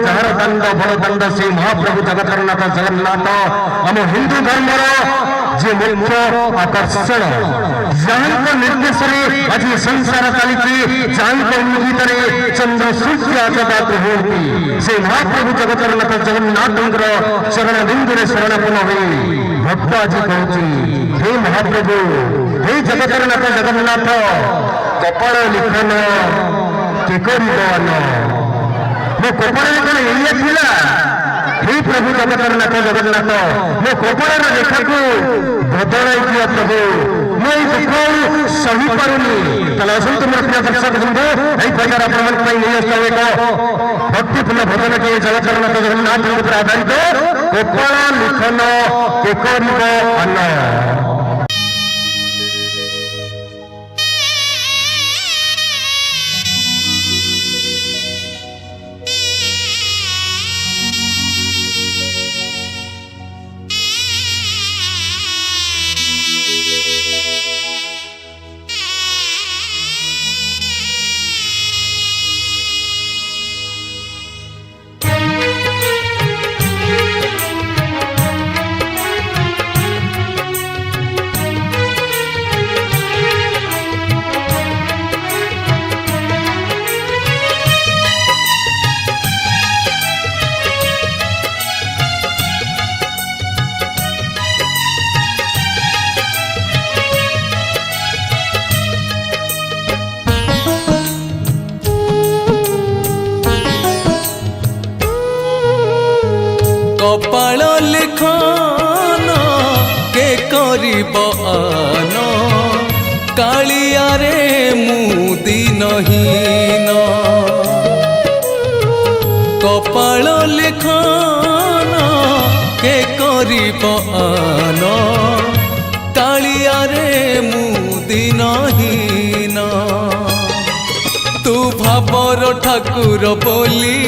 Jar दंड भलदंड से महाप्रभु जगतरनाथ जगन्नाथ आम हिंदू धर्मर जे मुख्य आकर्षण जहाँ निर्देश आज संसार चली जहाँ इंगित चंद्र सूर्य जगत होती से महाप्रभु जगतरनाथ जगन्नाथ शरण बिंदु शरणपूर्ण हुई भक्त आज कहूँ हे महाप्रभु हे जगतरनाथ जगन्नाथ कपाल लिखन के कर मो कपाल कौन ये थिला हे प्रभु जगतरनाथ जगन्नाथ मो कपाल रेखा को बदलाई दिया प्रभु मैं दुख सही पारुनी तला असंत मोर प्रिय दर्शक बंधु यही प्रकार अपन नहीं एक भक्तिपूर्ण भजन के जगतरनाथ जगन्नाथ पर आधारित कपाल लिखन के कर अन्न कपाल लिखन के करिबन कालिया रे मुदी नहीन कपाल लिखन के करिबन कालिया रे मुदी नहीन तू भाबर ठाकुर बोली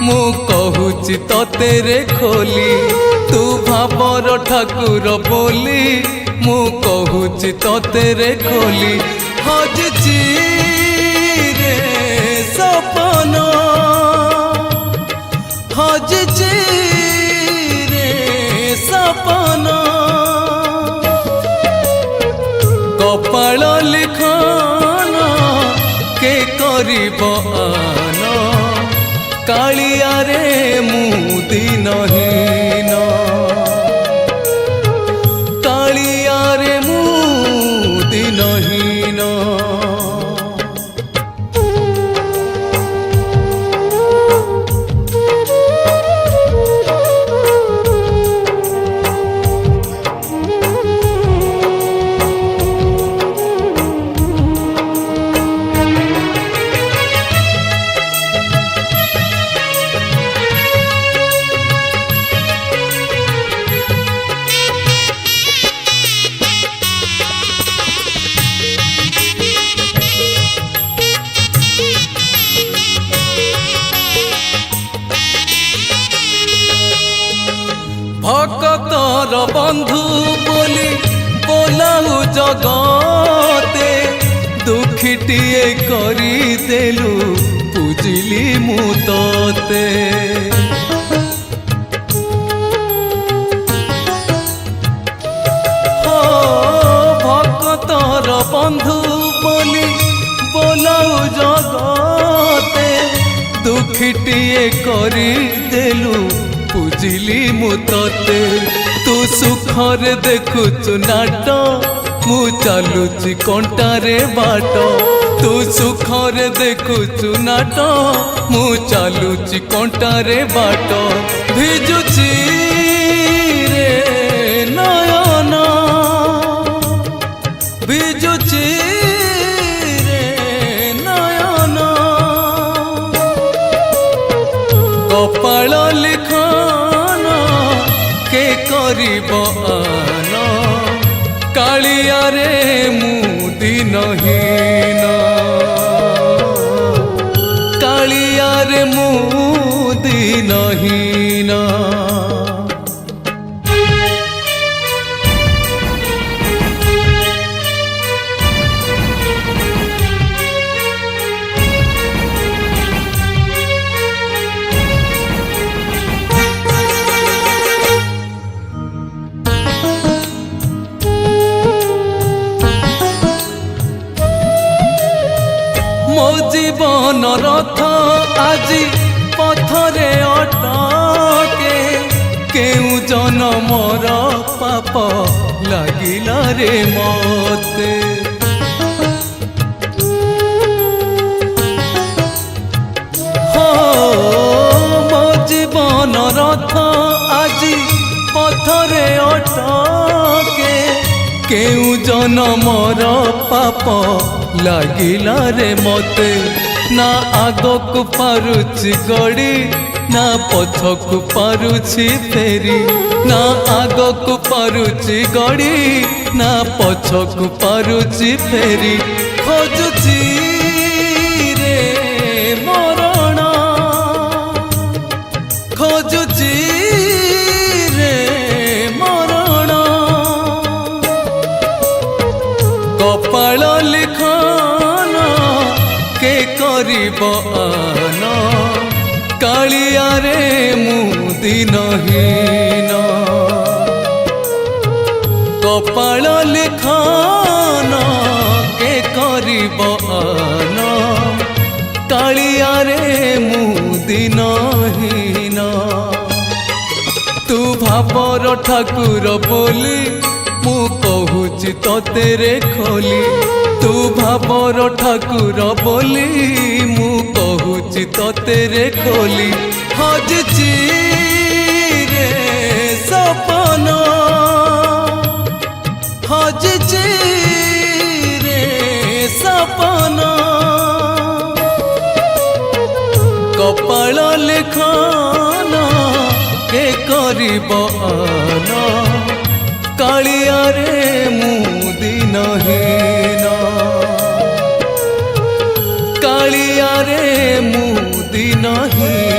मु कहूची तेरे खोली तू भाबर ठाकुर बोली मु कहूची तेरे खोली हजची रे सपन हजची रे सपन कपाल लिखन के करिबन कालिया रे मुदी नहीन कालिया रे मुदी नहीन भक्तर बंधु बोली बोलाऊ जगते दुखीटिए करदेलु पूजिली मु तोते भक्तर बंधु बोली बोलाऊ जगते दुखीटिए करदेलु पूजिली मु तोते तू सुखर देखुचु नाट मु चलुची कंटारे बाट तू सुखर देखुचु नाट मु चलुची कंटारे बाट भिजुची रे नयन भिजुची रे नयन कपाल लिखन के करिबन कालिया रे मुदी नहीन कालिया रे मुदी नहीन रे मते हो मो जीवन रथ আজি पथरे अटके केउ जनमर पाप लागिला रे मते ना आगकु पारुछि गड़ी ना पछकु पारुछि फेरी ना आगकु पारुछि गड़ी ना पछकु पारुछि फेरी खोजुछि रे मरण खोजुछि रे मरण कपाल लिखन के करिब आन कालिया रे मुदिनहीन कपाल लिखन के करिब आन कालिया रे मुदिनहीन तू भाबर ठाकुर बोली मु कहूची तोते रे खोली तू भाबर ठाकुर बोली मु कहूची तोते रे खोली हजची रे सपन हजची रे सपन कपाल लिखन के करिब आन कालिया रे मुदिनहीन कालिया रे मुदिनहीन।